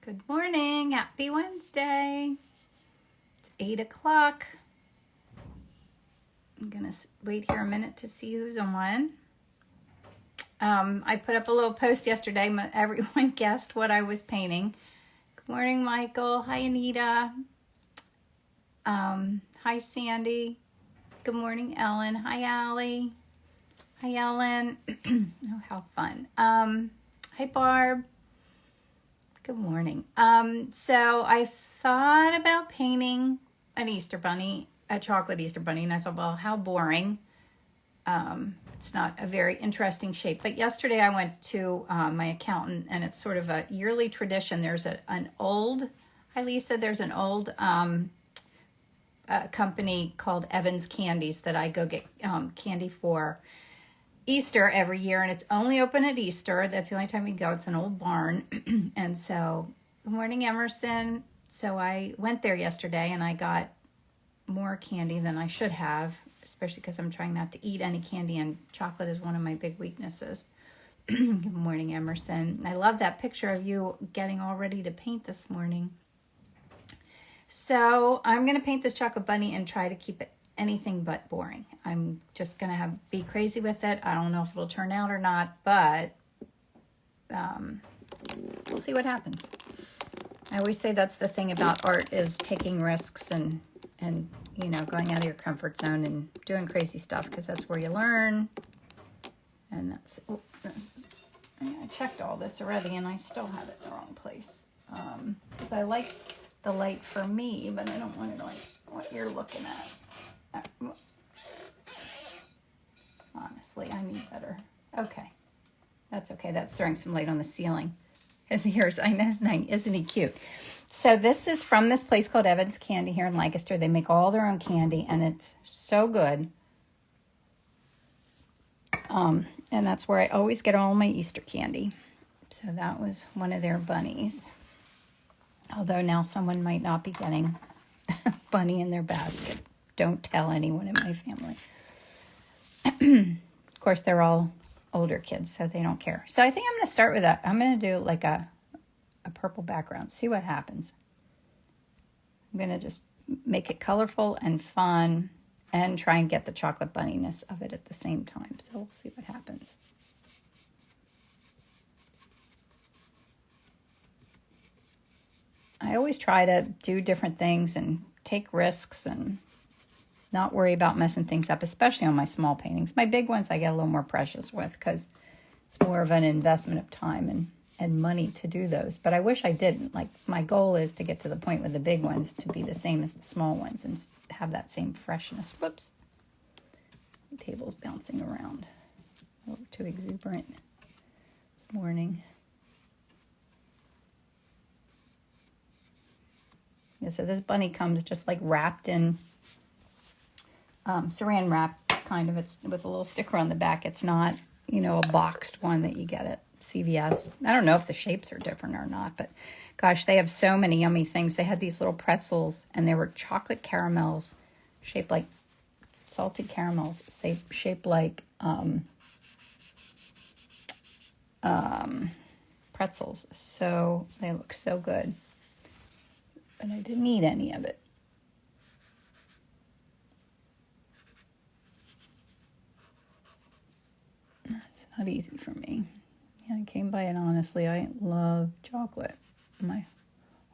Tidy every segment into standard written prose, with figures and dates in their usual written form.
Good morning. Happy Wednesday. It's 8 o'clock. I'm going to wait here a minute to see who's on. I put up a little post yesterday. Everyone guessed what I was painting. Good morning, Michael. Hi, Anita. Hi, Sandy. Good morning, Ellen. Hi, Allie. Hi, Ellen. Oh, how fun. Hi, Barb. Good morning. So I thought about painting an Easter bunny, a chocolate Easter bunny, and I thought, well, how boring. It's not a very interesting shape. But yesterday I went to my accountant, and it's sort of a yearly tradition. There's an old, hi Lisa, there's an old company called Evans Candies that I go get candy for Easter every year, and it's only open at Easter. That's the only time we go. It's an old barn. And so, good morning, Emerson. So I went there yesterday and I got more candy than I should have, especially because I'm trying not to eat any candy, and chocolate is one of my big weaknesses. Good morning, Emerson. I love that picture of you getting all ready to paint this morning. So I'm going to paint this chocolate bunny and try to keep it anything but boring. I'm just going to be crazy with it. I don't know if it'll turn out or not, but we'll see what happens. I always say that's the thing about art, is taking risks and you know, going out of your comfort zone and doing crazy stuff, because that's where you learn. And that's, I checked all this already and I still have it in the wrong place. Because I like the light for me, but I don't want it like what you're looking at. Honestly, I need better. Okay. That's okay. That's throwing some light on the ceiling. Here's, I know, isn't he cute? So this is from this place called Evans Candy here in Lancaster. They make all their own candy, and it's so good. And that's where I always get all my Easter candy. So that was one of their bunnies. Although now someone might not be getting a bunny in their basket. Don't tell anyone in my family. Of course, they're all older kids, so they don't care. So I think I'm going to start with that. I'm going to do like a purple background. See what happens. I'm going to just make it colorful and fun and try and get the chocolate bunniness of it at the same time. So we'll see what happens. I always try to do different things and take risks and not worry about messing things up, especially on my small paintings. My big ones I get a little more precious with, because it's more of an investment of time and money to do those. But I wish I didn't. Like, my goal is to get to the point with the big ones to be the same as the small ones and have that same freshness. Whoops. My table's bouncing around. A little too exuberant this morning. Yeah, so this bunny comes just like wrapped in saran wrap, kind of. It's with a little sticker on the back. It's not, you know, a boxed one that you get at CVS. I don't know if the shapes are different or not, but gosh, they have so many yummy things. They had these little pretzels, and they were chocolate caramels shaped like salted caramels, shaped like pretzels. So they look so good, but I didn't eat any of it. Not easy for me. Yeah, I came by it honestly. I love chocolate. My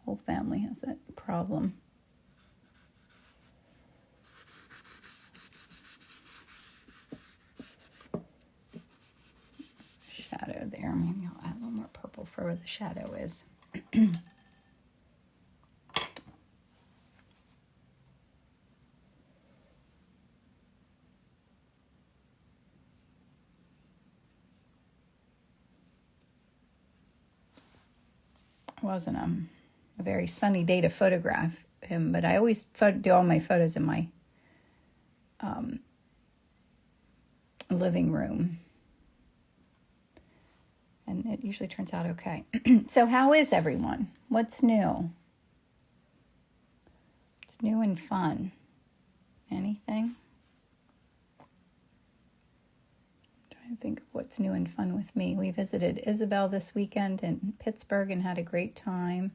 whole family has that problem. Shadow there. Maybe I'll add a little more purple for where the shadow is. Wasn't a very sunny day to photograph him, but I always do all my photos in my living room, and it usually turns out okay. So how is everyone? What's new? It's new and fun. Anything? I think of what's new and fun with me. We visited Isabel this weekend in Pittsburgh and had a great time.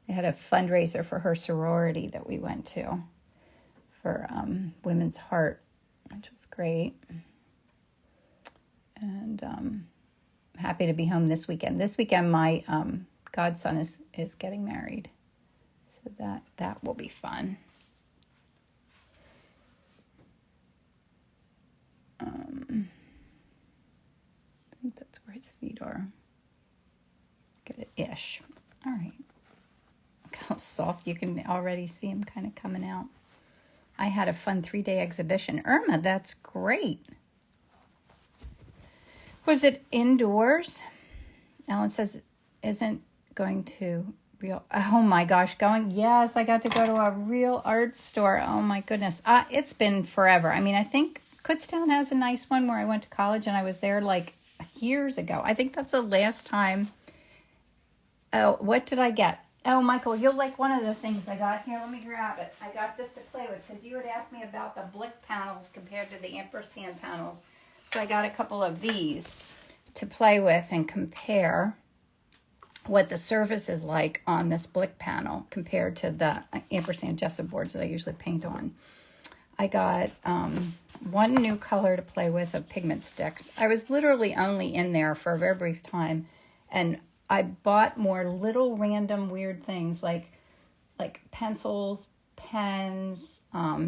They had a fundraiser for her sorority that we went to for Women's Heart, which was great. And happy to be home this weekend. This weekend, my godson is getting married, so that will be fun. I think that's where his feet are. Get it ish. All right. Look how soft, you can already see him kind of coming out. I had a fun 3-day exhibition. Irma, that's great. Was it indoors? Ellen says, isn't going to real. Oh my gosh, yes, I got to go to a real art store. Oh my goodness. It's been forever. I mean, I think Kutztown has a nice one where I went to college and I was there like years ago. I think that's the last time. Oh, what did I get? Oh, Michael, you'll like one of the things I got here. Let me grab it. I got this to play with because you had asked me about the blick panels compared to the ampersand panels. So I got a couple of these to play with and compare what the surface is like on this blick panel compared to the ampersand gesso boards that I usually paint on. I got one new color to play with of pigment sticks. I was literally only in there for a very brief time, and I bought more little random weird things like pencils, pens,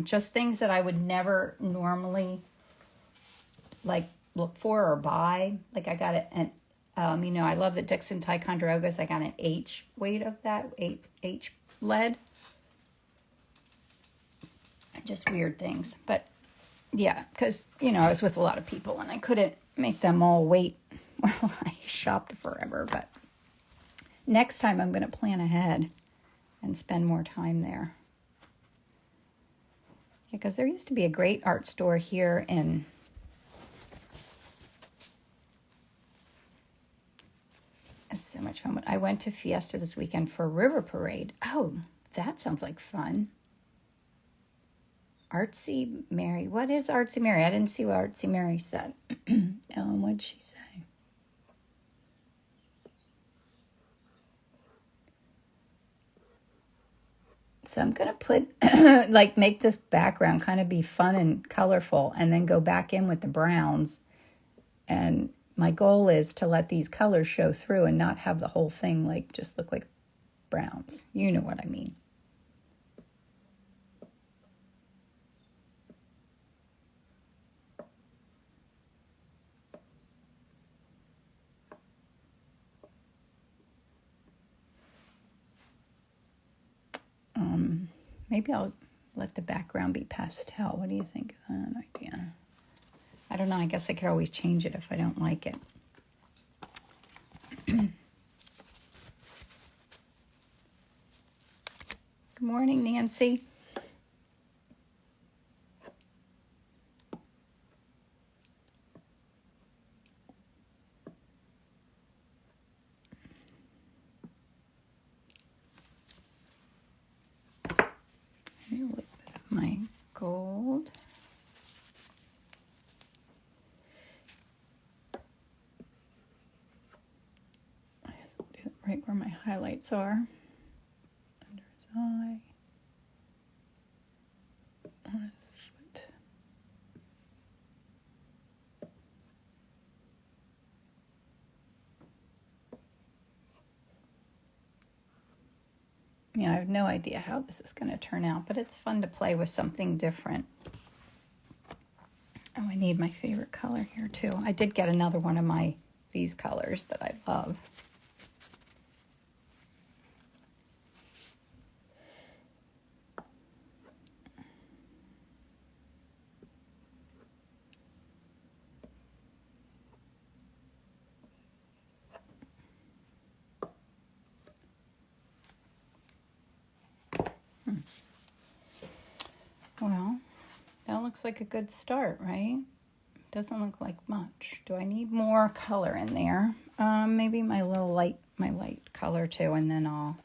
just things that I would never normally look for or buy. Like I got it, and I love the Dixon Ticonderogas. I got an H weight of that, H lead. Just weird things, but yeah, because I was with a lot of people and I couldn't make them all wait while I shopped forever. But next time I'm going to plan ahead and spend more time there. Because there used to be a great art store here in it's so much fun. I went to Fiesta this weekend for River Parade. Oh, that sounds like fun. Artsy Mary. What is Artsy Mary? I didn't see what Artsy Mary said. Ellen, what did she say? So I'm going to put, make this background kind of be fun and colorful and then go back in with the browns. And my goal is to let these colors show through and not have the whole thing just look like browns. You know what I mean. Maybe I'll let the background be pastel. What do you think of that idea? I don't know. I guess I could always change it if I don't like it. Good morning, Nancy. A little bit of my gold. I just do it right where my highlights are. Under his eye. On his foot. Yeah, I have no idea how this is going to turn out, but it's fun to play with something different. Oh, I need my favorite color here too. I did get another one of these colors that I love. Well, that looks like a good start, right? Doesn't look like much. Do I need more color in there? Maybe my light color too, and then I'll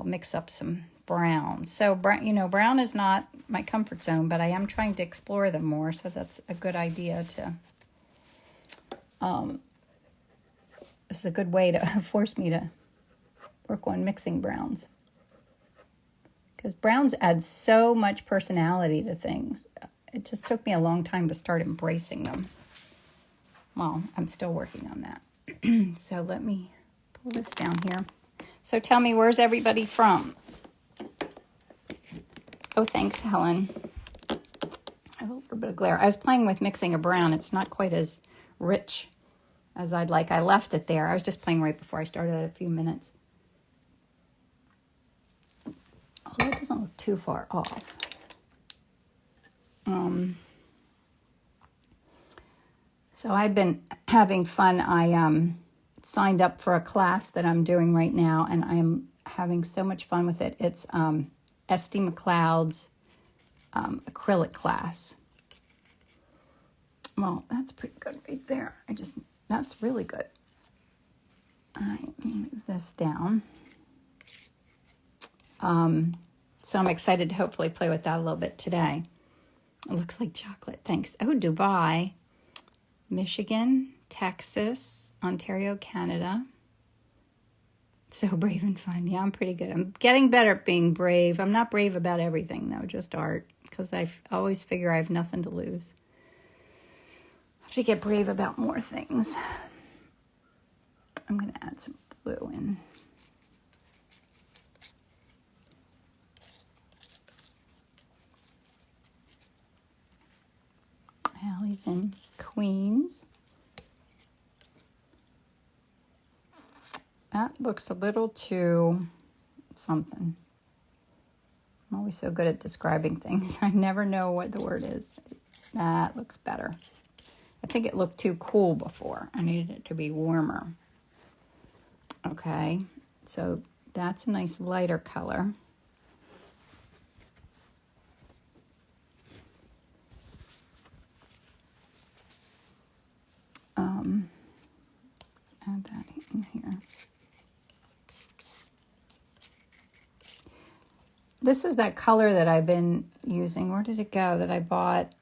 mix up some brown. So brown is not my comfort zone, but I am trying to explore them more, so that's a good idea to. It's a good way to force me to work on mixing browns. Because browns add so much personality to things. It just took me a long time to start embracing them. Well, I'm still working on that. So let me pull this down here. So tell me, where's everybody from? Oh, thanks, Helen. I have a little bit of glare. I was playing with mixing a brown. It's not quite as rich as I'd like. I left it there. I was just playing right before I started at a few minutes. Although it doesn't look too far off. So I've been having fun. I signed up for a class that I'm doing right now, and I'm having so much fun with it. It's Esty McLeod's acrylic class. Well, that's pretty good right there. That's really good. All right, let me move this down. So I'm excited to hopefully play with that a little bit today. It looks like chocolate. Thanks. Oh, Dubai, Michigan, Texas, Ontario, Canada. So brave and fun. Yeah, I'm pretty good. I'm getting better at being brave. I'm not brave about everything, though, just art, because I always figure I have nothing to lose. I have to get brave about more things. I'm going to add some blue in. Allie's in Queens. That looks a little too something. I'm always so good at describing things. I never know what the word is. That looks better. I think it looked too cool before. I needed it to be warmer. Okay, so that's a nice lighter color. Add that in here. This is that color that I've been using. Where did it go? That I bought.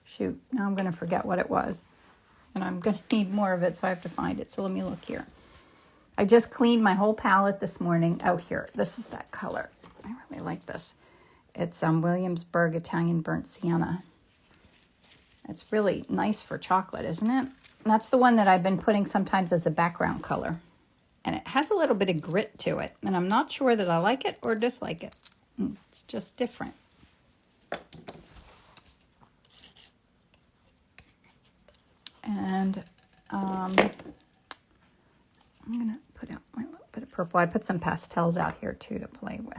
Shoot, now I'm going to forget what it was. And I'm going to need more of it, so I have to find it. So let me look here. I just cleaned my whole palette this morning. Oh, here. This is that color. I really like this. It's Williamsburg Italian Burnt Sienna. It's really nice for chocolate, isn't it? And that's the one that I've been putting sometimes as a background color. And it has a little bit of grit to it. And I'm not sure that I like it or dislike it. It's just different. And I'm going to put out my little bit of purple. I put some pastels out here, too, to play with.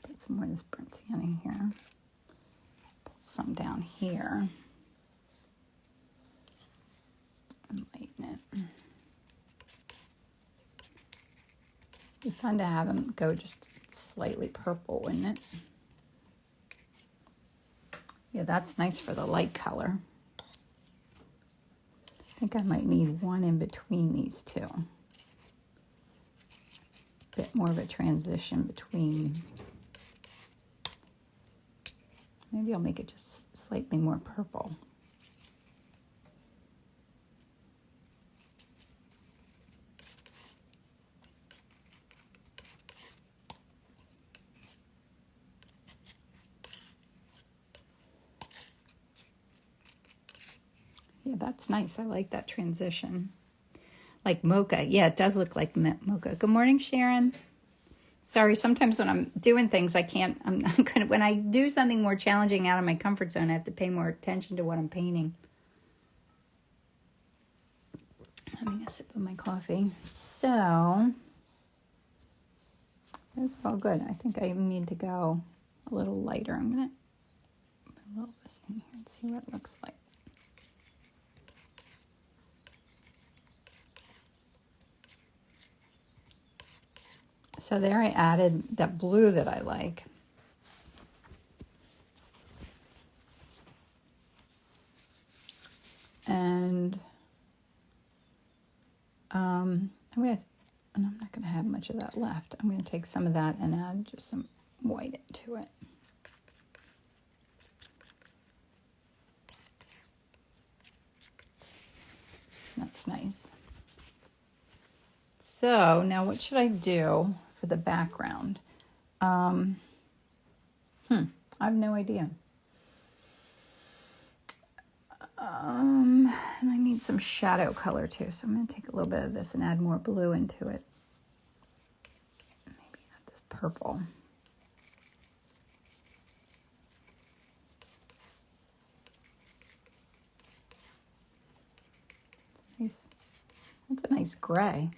Put some more of this burnt sienna here. Pull some down here. And lighten it. It'd be fun to have them go just slightly purple, wouldn't it? Yeah, that's nice for the light color. I think I might need one in between these two. Bit more of a transition between. Maybe I'll make it just slightly more purple. Yeah, that's nice. I like that transition. Like mocha. Yeah, it does look like mocha. Good morning, Sharon. Sorry, sometimes when I'm doing things, I can't, I'm not gonna, when I do something more challenging out of my comfort zone, I have to pay more attention to what I'm painting. Having a sip of my coffee. So, that's all good. I think I even need to go a little lighter. I'm going to put a little of this in here and see what it looks like. So there I added that blue that I like. And I'm not going to have much of that left. I'm going to take some of that and add just some white into it. That's nice. So now what should I do for the background? I have no idea. And I need some shadow color too. So I'm going to take a little bit of this and add more blue into it. Maybe not this purple. Nice. That's a nice gray.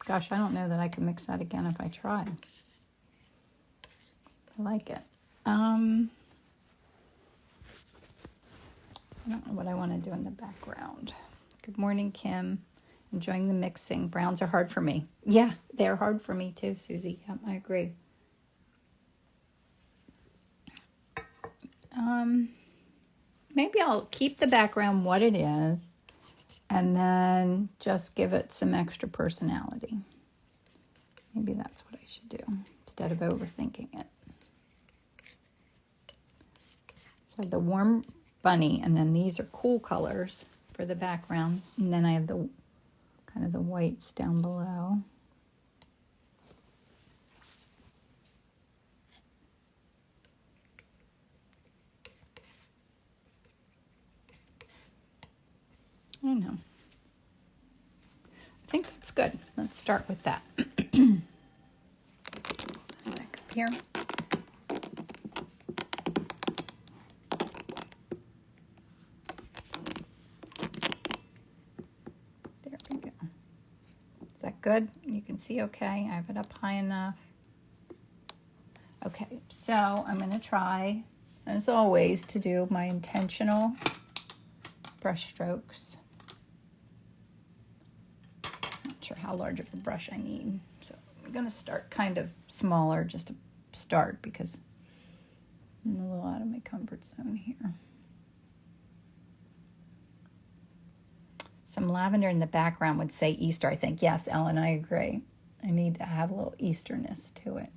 Gosh, I don't know that I can mix that again if I tried. I like it. I don't know what I want to do in the background. Good morning, Kim. Enjoying the mixing. Browns are hard for me. Yeah, they're hard for me too, Susie. Yep, I agree. Maybe I'll keep the background what it is and then just give it some extra personality. Maybe that's what I should do instead of overthinking it. So I have the warm bunny, and then these are cool colors for the background. And then I have the kind of the whites down below. I don't know. I think that's good. Let's start with that. Let's back up here. There we go. Is that good? You can see okay. I have it up high enough. Okay, so I'm going to try, as always, to do my intentional brush strokes. Not sure how large of a brush I need, so I'm going to start kind of smaller just to start because I'm a little out of my comfort zone here. Some lavender in the background would say Easter, I think. Yes, Ellen, I agree. I need to have a little Easterness to it.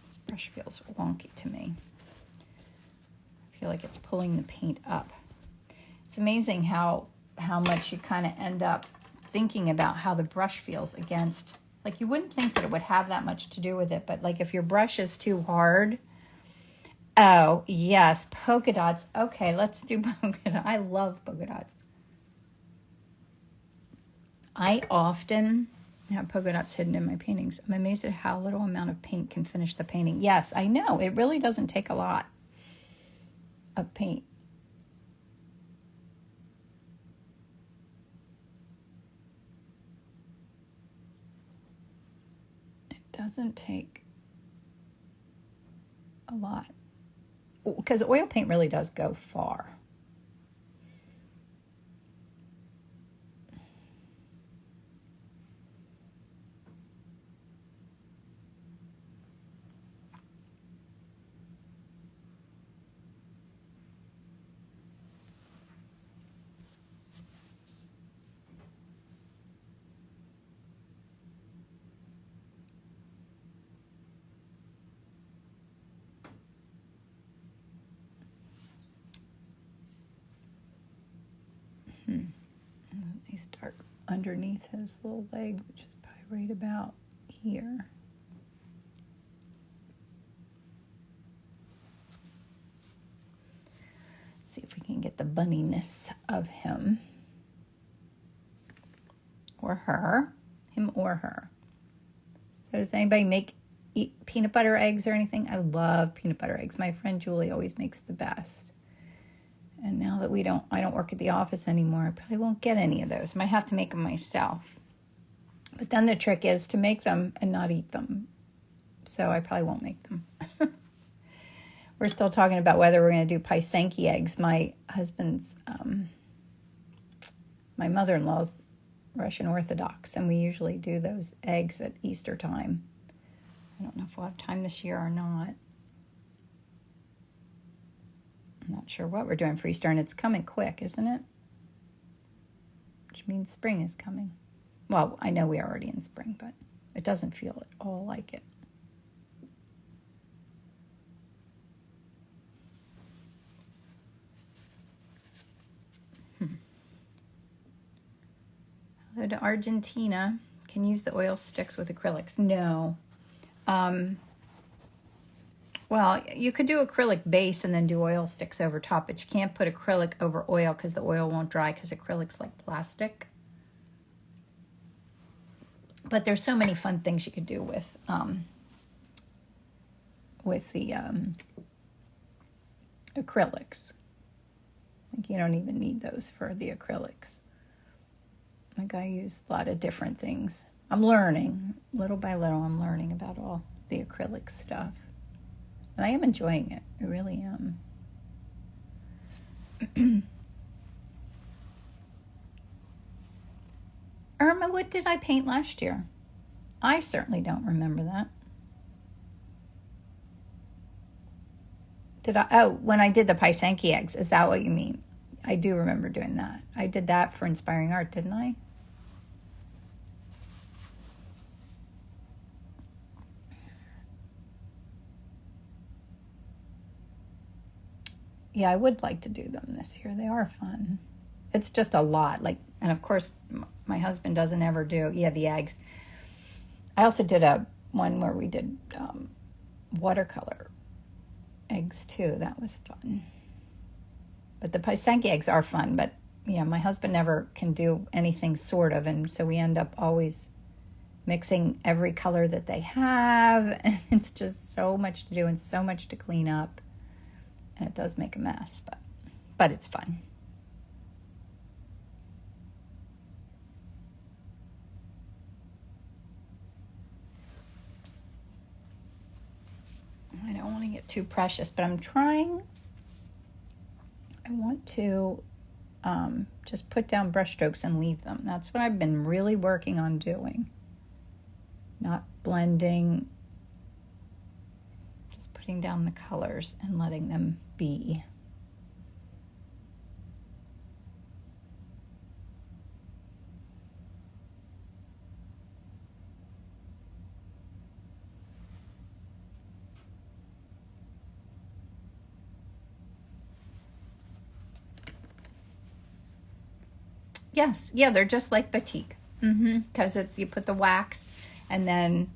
This brush feels wonky to me. I feel like it's pulling the paint up. It's amazing how much you kind of end up thinking about how the brush feels against, like you wouldn't think that it would have that much to do with it, but like if your brush is too hard. Oh, yes, polka dots. Okay, let's do polka dots. I love polka dots. I often have polka dots hidden in my paintings. I'm amazed at how little amount of paint can finish the painting. Yes, I know. It really doesn't take a lot of paint. It doesn't take a lot. Because oil paint really does go far. Let me start underneath his little leg, which is probably right about here. See if we can get the bunniness of him or her, him or her. So does anybody eat peanut butter eggs or anything? I love peanut butter eggs. My friend Julie always makes the best. And now that I don't work at the office anymore, I probably won't get any of those. I might have to make them myself. But then the trick is to make them and not eat them. So I probably won't make them. We're still talking about whether we're going to do Pysanky eggs. My husband's My mother-in-law's Russian Orthodox, and we usually do those eggs at Easter time. I don't know if we'll have time this year or not. I'm not sure what we're doing for Easter, and it's coming quick, isn't it? Which means spring is coming. Well, I know we are already in spring, but it doesn't feel at all like it. Hello to Argentina. Can use the oil sticks with acrylics. No. Well, you could do acrylic base and then do oil sticks over top, but you can't put acrylic over oil because the oil won't dry because acrylic's like plastic. But there's so many fun things you could do with the acrylics. I think you don't even need those for the acrylics. Like I use a lot of different things. I'm learning, little by little, I'm learning about all the acrylic stuff. And I am enjoying it. I really am. Irma, what did I paint last year? I certainly don't remember that. When I did the Pysanky eggs, is that what you mean? I do remember doing that. I did that for Inspiring Art, didn't I? Yeah, I would like to do them this year. They are fun. It's just a lot. And of course, my husband doesn't ever do, the eggs. I also did one where we did watercolor eggs too. That was fun. But the Pysanky eggs are fun. But yeah, my husband never can do anything sort of. And so we end up always mixing every color that they have. And it's just so much to do and so much to clean up. And it does make a mess, but it's fun. I don't want to get too precious, but I'm trying. I want to just put down brush strokes and leave them. That's what I've been really working on doing. Not blending, just putting down the colors and letting them be. Yes, yeah, they're just like batik. Because you put the wax, and then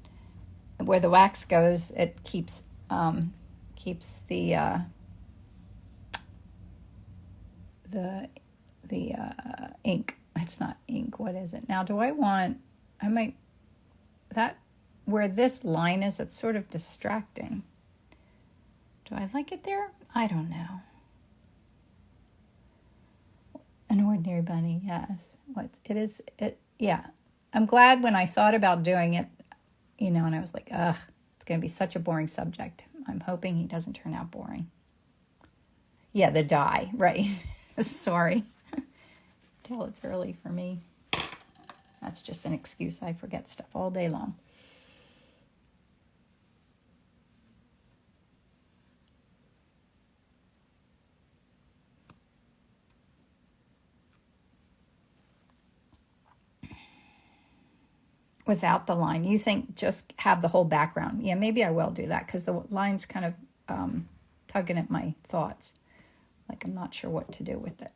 where the wax goes, it keeps the ink. It's not ink. What is it? Now, where this line is, it's sort of distracting. Do I like it there? I don't know. An ordinary bunny, yes. Yeah. I'm glad when I thought about doing it, and I was like, it's going to be such a boring subject. I'm hoping he doesn't turn out boring. Yeah, the dye, right. Sorry. Tell it's early for me. That's just an excuse. I forget stuff all day long. Without the line, you think just have the whole background? Yeah, maybe I will do that because the line's kind of tugging at my thoughts. Like I'm not sure what to do with it.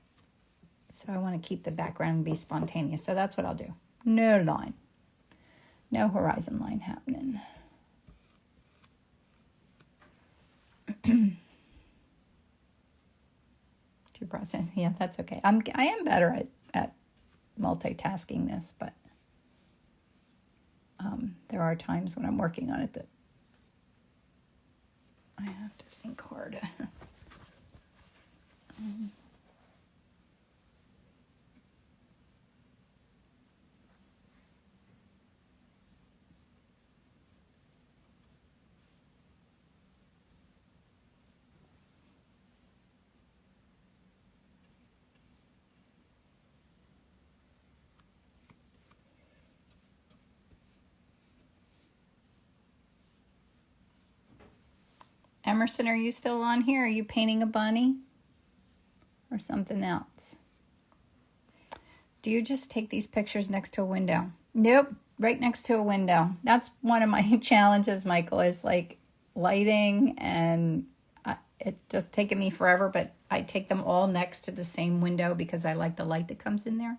So I want to keep the background and be spontaneous. So that's what I'll do. No line. No horizon line happening. To process. Yeah, that's okay. I am better at multitasking this, but there are times when I'm working on it that I have to think hard. Emerson, are you still on here? Are you painting a bunny or something else? Do you just take these pictures next to a window? Nope, right next to a window. That's one of my challenges, Michael, is like lighting, and it's just taken me forever, but I take them all next to the same window because I like the light that comes in there.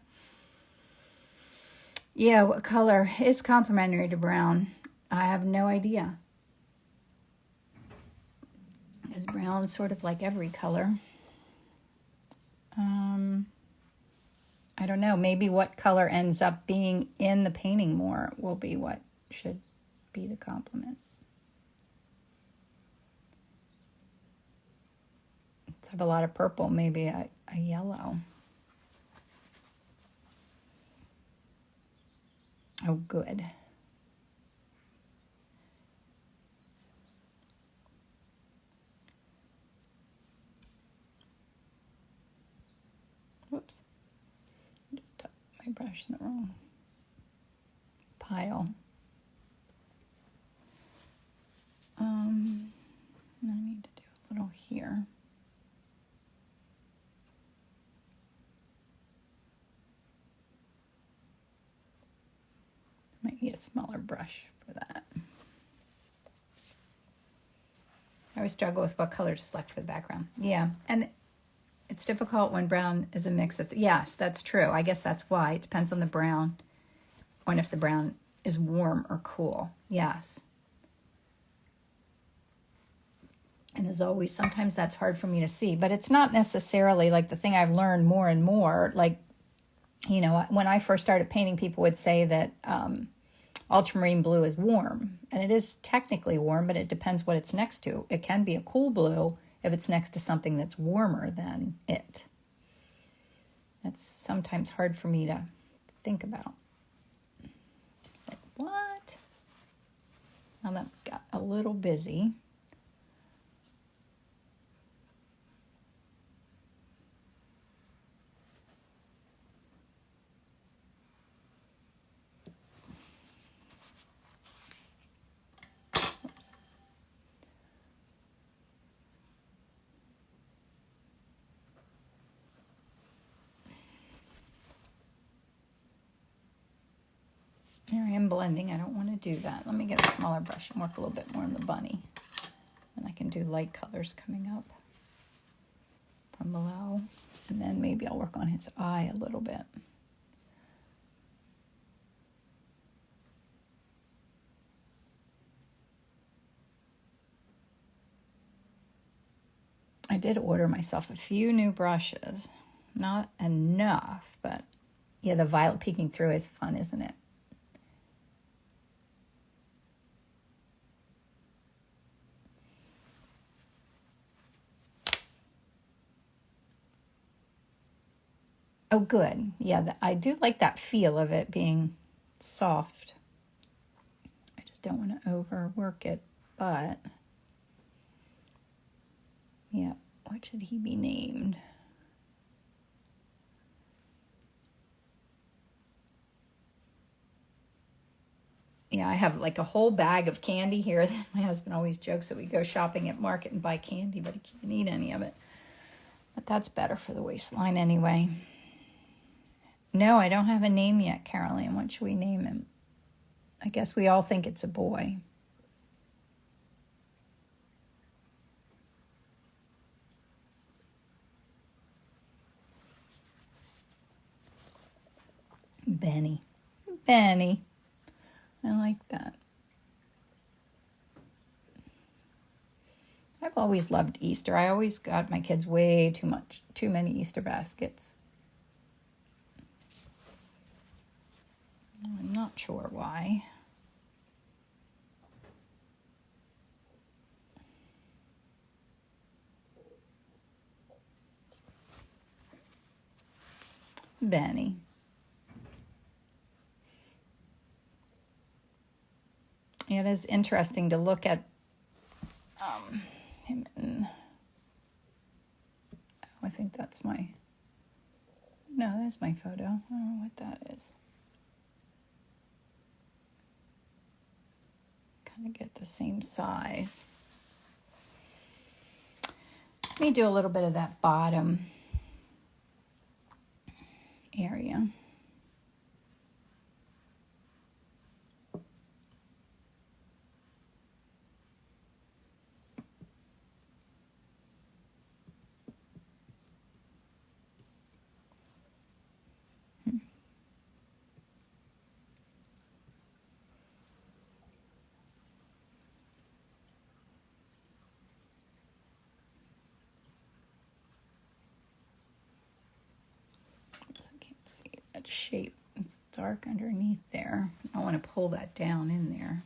Yeah, what color is complementary to brown? I have no idea. Because brown is sort of like every color. I don't know. Maybe what color ends up being in the painting more will be what should be the complement. Let's have a lot of purple, maybe a yellow. Oh, good. Whoops. I just tucked my brush in the wrong pile. I need to do a little here. Might need a smaller brush for that. I always struggle with what color to select for the background. Yeah, and it's difficult when brown is a mix. Yes, that's true. I guess that's why. It depends on the brown, on if the brown is warm or cool. Yes. And as always, sometimes that's hard for me to see. But it's not necessarily like the thing I've learned more and more. Like, you know, when I first started painting, people would say that ultramarine blue is warm. And it is technically warm, but it depends what it's next to. It can be a cool blue if it's next to something that's warmer than it. That's sometimes hard for me to think about. It's like, what? Now that got a little busy. There I am blending. I don't want to do that. Let me get a smaller brush and work a little bit more on the bunny. And I can do light colors coming up from below. And then maybe I'll work on his eye a little bit. I did order myself a few new brushes. Not enough, but yeah, the violet peeking through is fun, isn't it? Oh, good. Yeah, I do like that feel of it being soft. I just don't want to overwork it, but yeah, what should he be named? Yeah, I have like a whole bag of candy here. My husband always jokes that we go shopping at market and buy candy, but he can't eat any of it. But that's better for the waistline anyway. No, I don't have a name yet, Caroline. What should we name him? I guess we all think it's a boy. Benny. Benny. I like that. I've always loved Easter. I always got my kids way too many Easter baskets. I'm not sure why. Benny. It is interesting to look at him in, I think that's my, no, there's my photo. I don't know what that is. Kind of get the same size. Let me do a little bit of that bottom area. Shape. It's dark underneath there. I want to pull that down in there.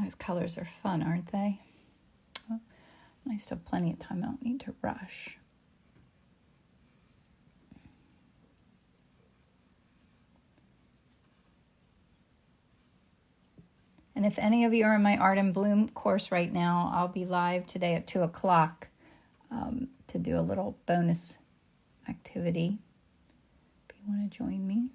Those colors are fun, aren't they? Oh, I still have plenty of time. I don't need to rush. And if any of you are in my Art and Bloom course right now, I'll be live today at 2 o'clock to do a little bonus activity if you want to join me.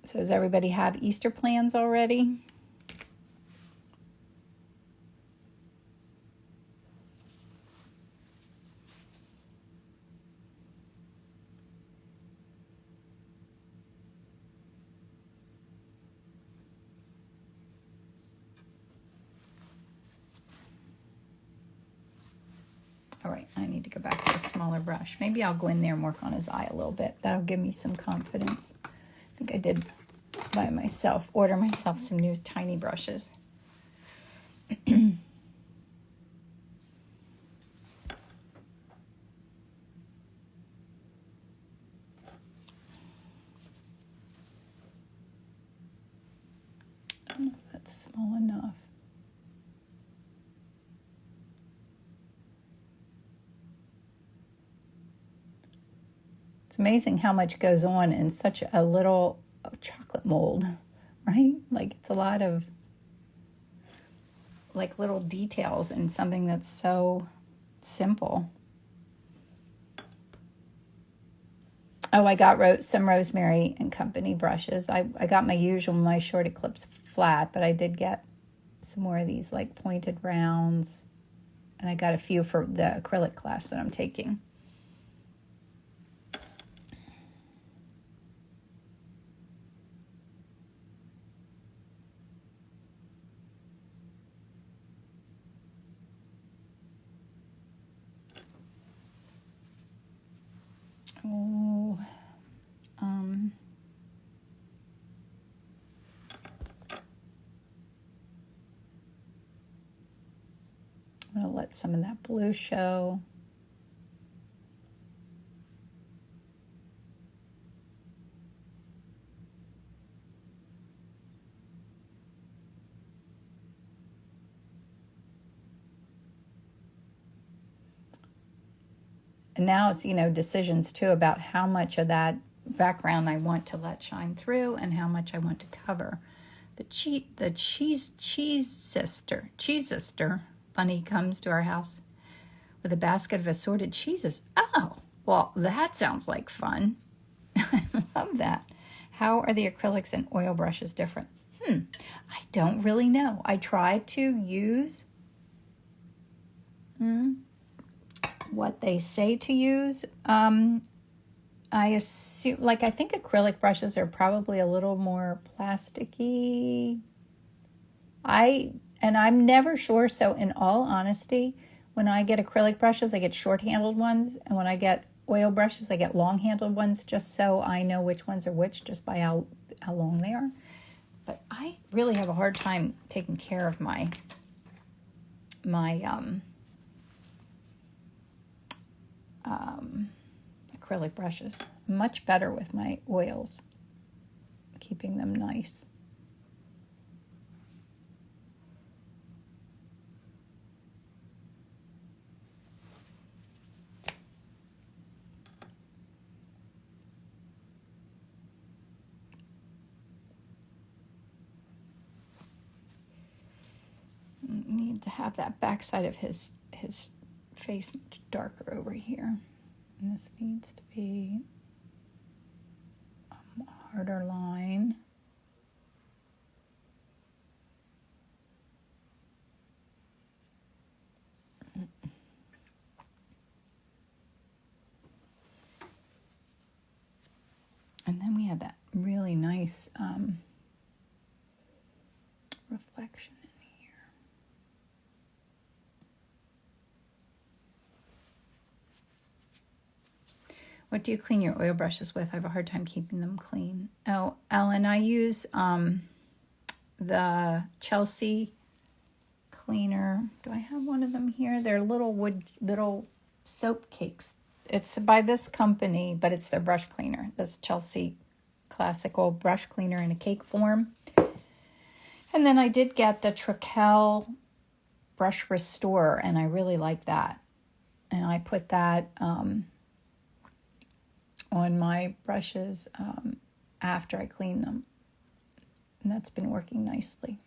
So does everybody have Easter plans already? All right, I need to go back to a smaller brush. Maybe I'll go in there and work on his eye a little bit. That'll give me some confidence. I think I did by myself, order myself some new tiny brushes. It's small enough. It's amazing how much goes on in such a little chocolate mold, right? Like it's a lot of like little details in something that's so simple. Oh, I got some Rosemary and Company brushes. I got my usual, my short eclipse flat, but I did get some more of these like pointed rounds. And I got a few for the acrylic class that I'm taking. Oh, I'm going to let some of that blue show. And now it's, decisions too about how much of that background I want to let shine through and how much I want to cover. The cheese sister bunny comes to our house with a basket of assorted cheeses. Oh, well, that sounds like fun. I love that. How are the acrylics and oil brushes different? I don't really know. I try to use what they say to use. I assume, I think acrylic brushes are probably a little more plasticky. I'm never sure. So in all honesty, when I get acrylic brushes, I get short-handled ones. And when I get oil brushes, I get long-handled ones, just so I know which ones are which, just by how long they are. But I really have a hard time taking care of my acrylic brushes. Much better with my oils, keeping them nice. Need to have that backside of his face much darker over here. And this needs to be a harder line. And then we had that really nice reflection in here. What do you clean your oil brushes with? I have a hard time keeping them clean. Oh, Ellen, I use the Chelsea cleaner. Do I have one of them here? They're little soap cakes. It's by this company, but it's their brush cleaner. This Chelsea classical brush cleaner in a cake form. And then I did get the Trakel Brush Restorer, and I really like that. And I put that on my brushes after I clean them. And that's been working nicely.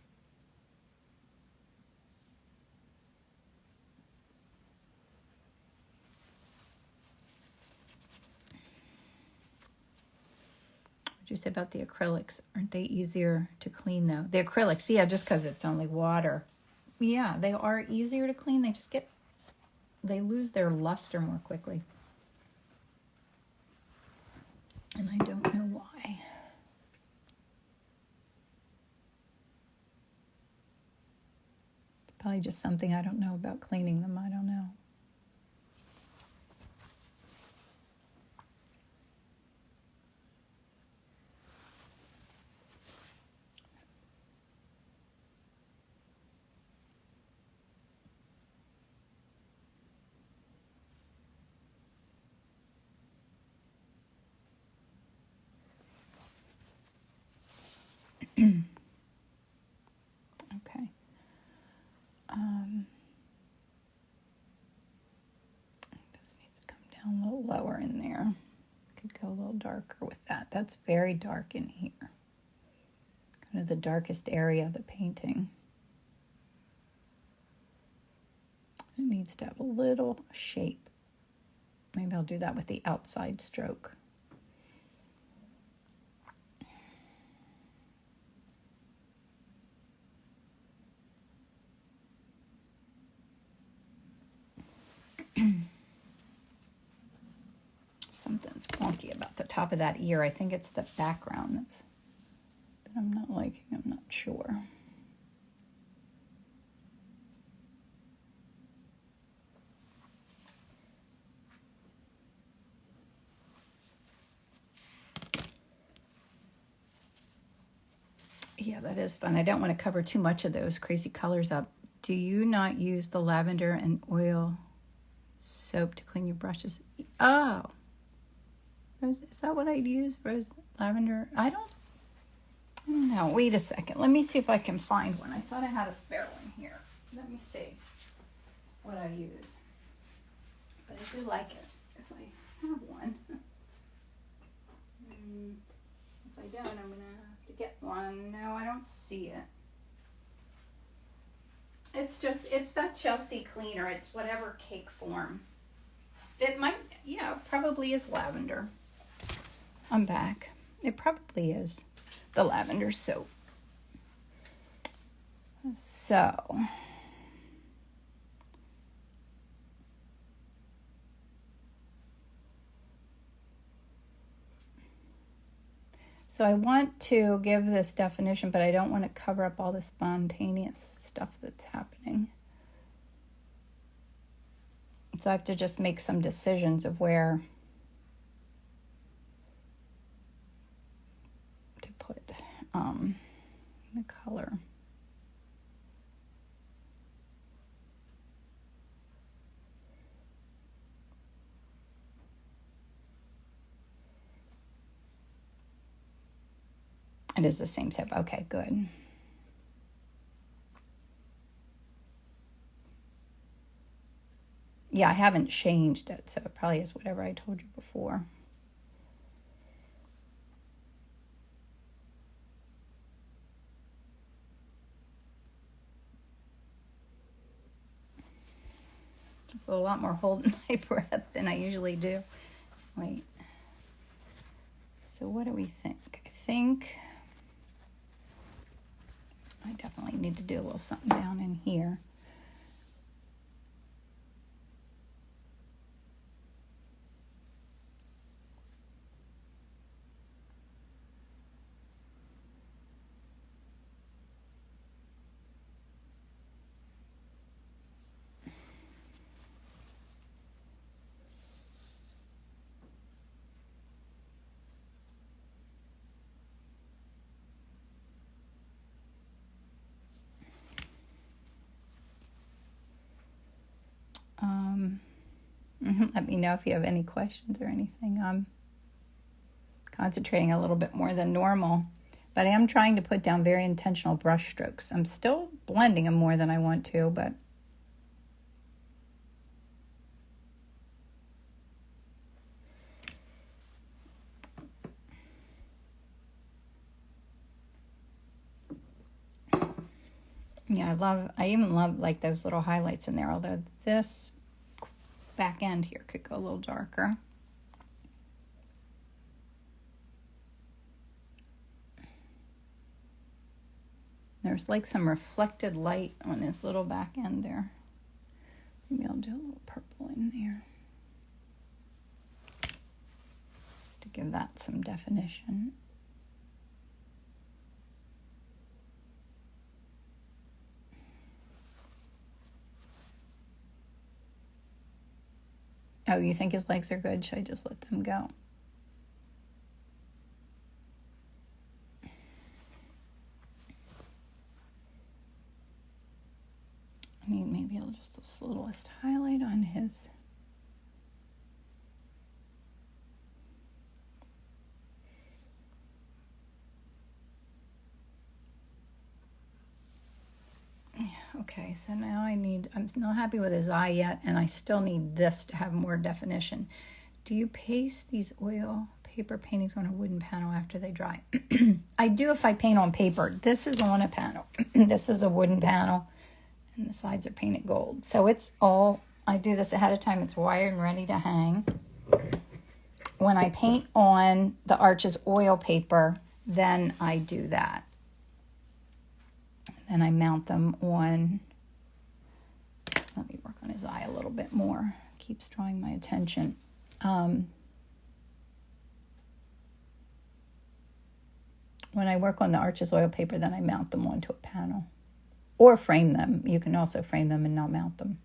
What did you say about the acrylics? Aren't they easier to clean though? The acrylics, yeah, just because it's only water. Yeah, they are easier to clean. They lose their luster more quickly. And I don't know why. It's probably just something I don't know about cleaning them. I don't know. Okay. This needs to come down a little lower in there. Could go a little darker with that. That's very dark in here. Kind of the darkest area of the painting. It needs to have a little shape. Maybe I'll do that with the outside stroke. Something's wonky about the top of that ear. I think it's the background that I'm not liking. I'm not sure. Yeah, that is fun. I don't want to cover too much of those crazy colors up. Do you not use the lavender and oil soap to clean your brushes? Oh. Is that what I'd use? Rose lavender? I don't know. Wait a second. Let me see if I can find one. I thought I had a spare one here. Let me see what I use. But I do like it if I have one. If I don't, I'm going to have to get one. No, I don't see it. It's that Chelsea cleaner. It's whatever cake form. It might, yeah, it probably is lavender. I'm back. It probably is the lavender soap. So I want to give this definition, but I don't want to cover up all the spontaneous stuff that's happening. So I have to just make some decisions of where to put the color. It is the same tip. Okay, good. Yeah, I haven't changed it, so it probably is whatever I told you before. It's a lot more holding my breath than I usually do. Wait. So what do we think? I think I definitely need to do a little something down in here. Let me know if you have any questions or anything. I'm concentrating a little bit more than normal, but I am trying to put down very intentional brush strokes. I'm still blending them more than I want to, but yeah, I even love like those little highlights in there, although this back end here could go a little darker. There's like some reflected light on this little back end there. Maybe I'll do a little purple in there, just to give that some definition. Oh, you think his legs are good? Should I just let them go? I need maybe just the littlest highlight on his. Okay, so now I'm not happy with his eye yet, and I still need this to have more definition. Do you paste these oil paper paintings on a wooden panel after they dry? I do if I paint on paper. This is on a panel. This is a wooden panel, and the sides are painted gold. So it's all, I do this ahead of time. It's wired and ready to hang. When I paint on the Arches oil paper, then I do that. Then I mount them on, let me work on his eye a little bit more. Keeps drawing my attention. When I work on the Arches oil paper, then I mount them onto a panel. Or frame them. You can also frame them and not mount them.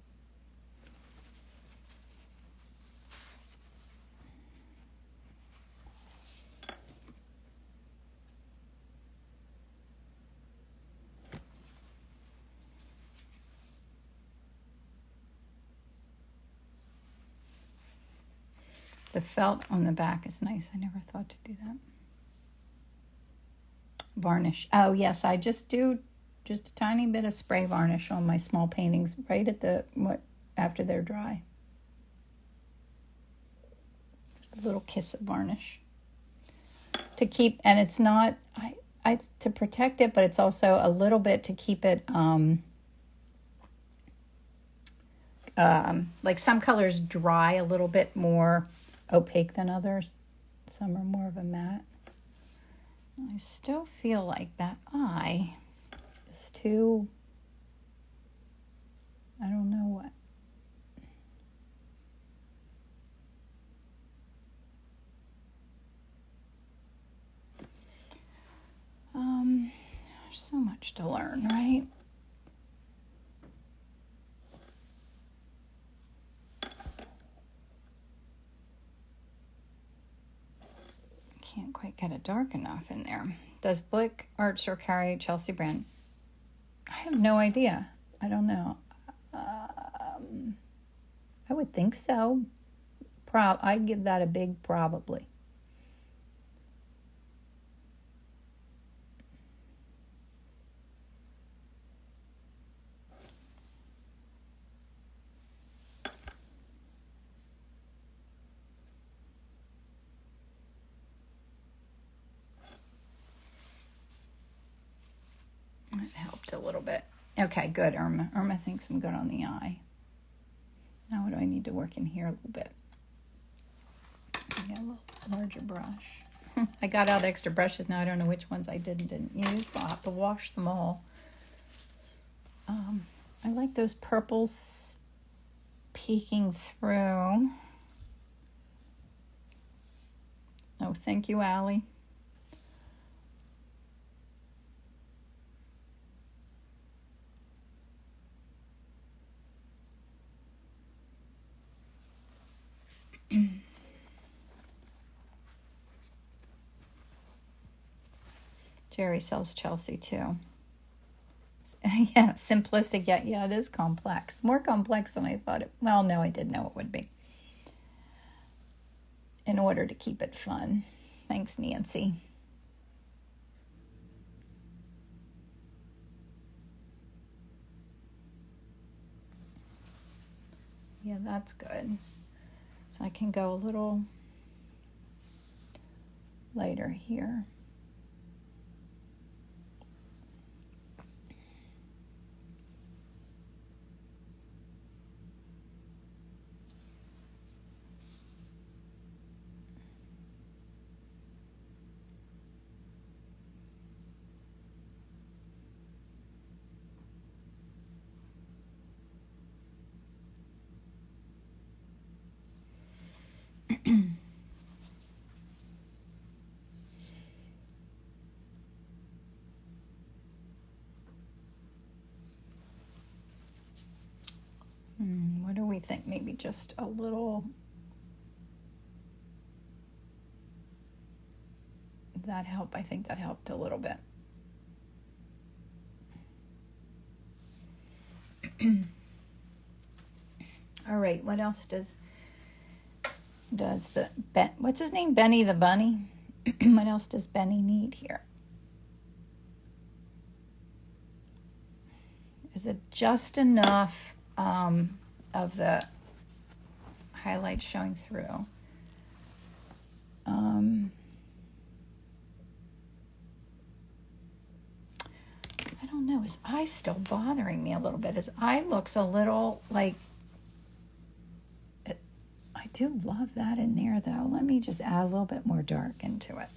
The felt on the back is nice. I never thought to do that. Varnish. Oh, yes, I just do just a tiny bit of spray varnish on my small paintings right at after they're dry. Just a little kiss of varnish. To keep, and it's not, to protect it, but it's also a little bit to keep it, like some colors dry a little bit more opaque than others. Some are more of a matte. I still feel like that eye is too, I don't know what. There's so much to learn, right? Can't quite get it dark enough in there. Does Blick Archer carry Chelsea brand? I have no idea. I don't know. I would think so. I'd give that a big probably. Okay, good, Irma. Irma thinks I'm good on the eye. Now what do I need to work in here a little bit? I got a little larger brush. I got out extra brushes now. I don't know which ones I did and didn't use, so I'll have to wash them all. I like those purples peeking through. Oh, thank you, Allie. Jerry sells Chelsea too. Yeah, simplistic, yet yeah, it is complex. More complex than I thought it. Well, no, I did know it would be. In order to keep it fun. Thanks, Nancy. Yeah, that's good. So I can go a little lighter here. What do we think? Maybe just a little. That helped. I think that helped a little bit. All right. What else does the what's his name? Benny the Bunny. What else does Benny need here? Is it just enough of the highlights showing through? I don't know. His eye's still bothering me a little bit. His eye looks a little like... I do love that in there, though. Let me just add a little bit more dark into it.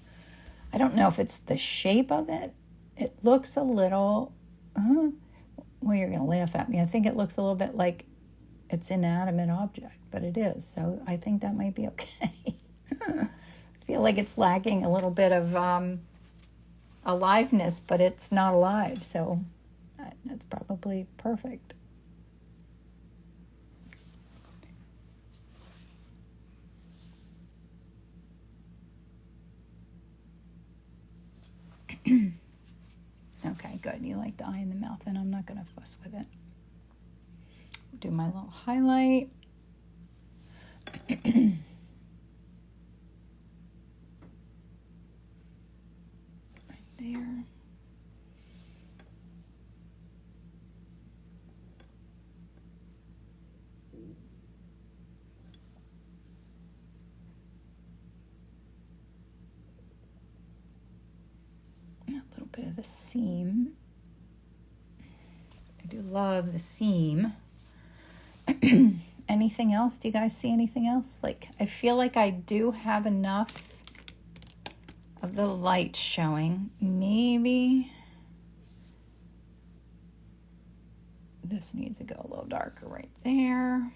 I don't know if it's the shape of it. It looks a little... well, you're going to laugh at me. I think it looks a little bit like it's an inanimate object, but it is. So I think that might be okay. I feel like it's lacking a little bit of aliveness, but it's not alive. So that's probably perfect. Okay, good. You like the eye and the mouth, and I'm not going to fuss with it. Do my little highlight. Right there. A little bit of the seam. I do love the seam. Anything else? Do you guys see anything else? Like, I feel like I do have enough of the light showing. Maybe this needs to go a little darker right there.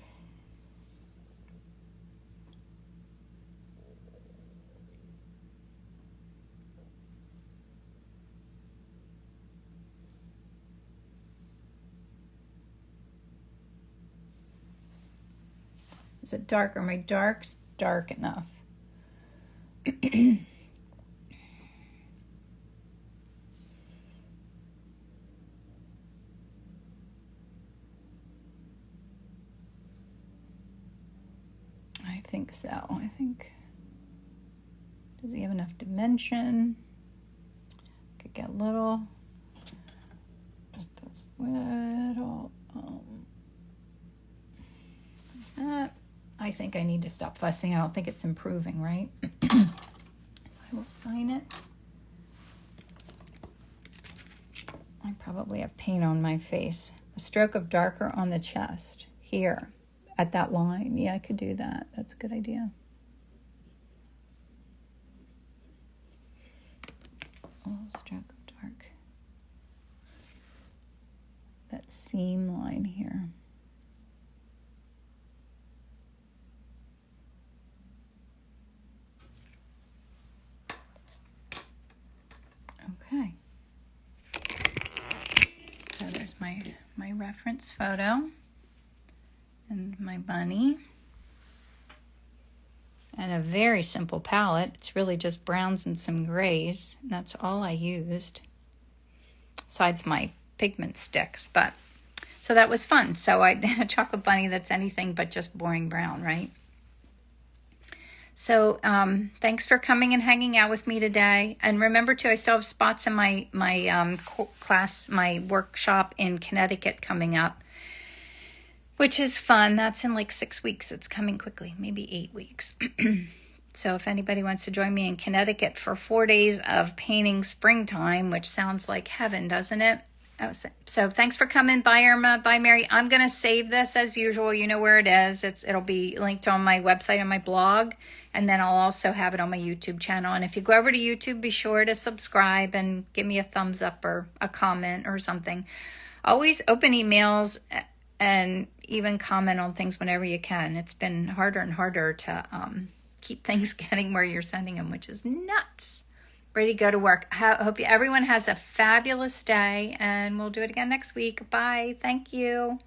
Is it dark? Are my darks dark enough? I think so. I think, does he have enough dimension? Could get a little, just this little, that. I think I need to stop fussing. I don't think it's improving, right? So I will sign it. I probably have paint on my face. A stroke of darker on the chest here at that line. Yeah, I could do that. That's a good idea. A little stroke of dark. That seam line here. Okay. So there's my reference photo and my bunny. And a very simple palette. It's really just browns and some grays. And that's all I used. Besides my pigment sticks. But so that was fun. So I did a chocolate bunny that's anything but just boring brown, right? So thanks for coming and hanging out with me today. And remember too, I still have spots in my class, my workshop in Connecticut coming up, which is fun. That's in like 6 weeks. It's coming quickly, maybe 8 weeks. So if anybody wants to join me in Connecticut for 4 days of painting springtime, which sounds like heaven, doesn't it? So thanks for coming. Bye, Irma. Bye, Mary. I'm going to save this as usual. You know where it is. It'll be linked on my website and my blog. And then I'll also have it on my YouTube channel. And if you go over to YouTube, be sure to subscribe and give me a thumbs up or a comment or something. Always open emails and even comment on things whenever you can. It's been harder and harder to keep things getting where you're sending them, which is nuts. Ready to go to work. Hope everyone has a fabulous day, and we'll do it again next week. Bye. Thank you.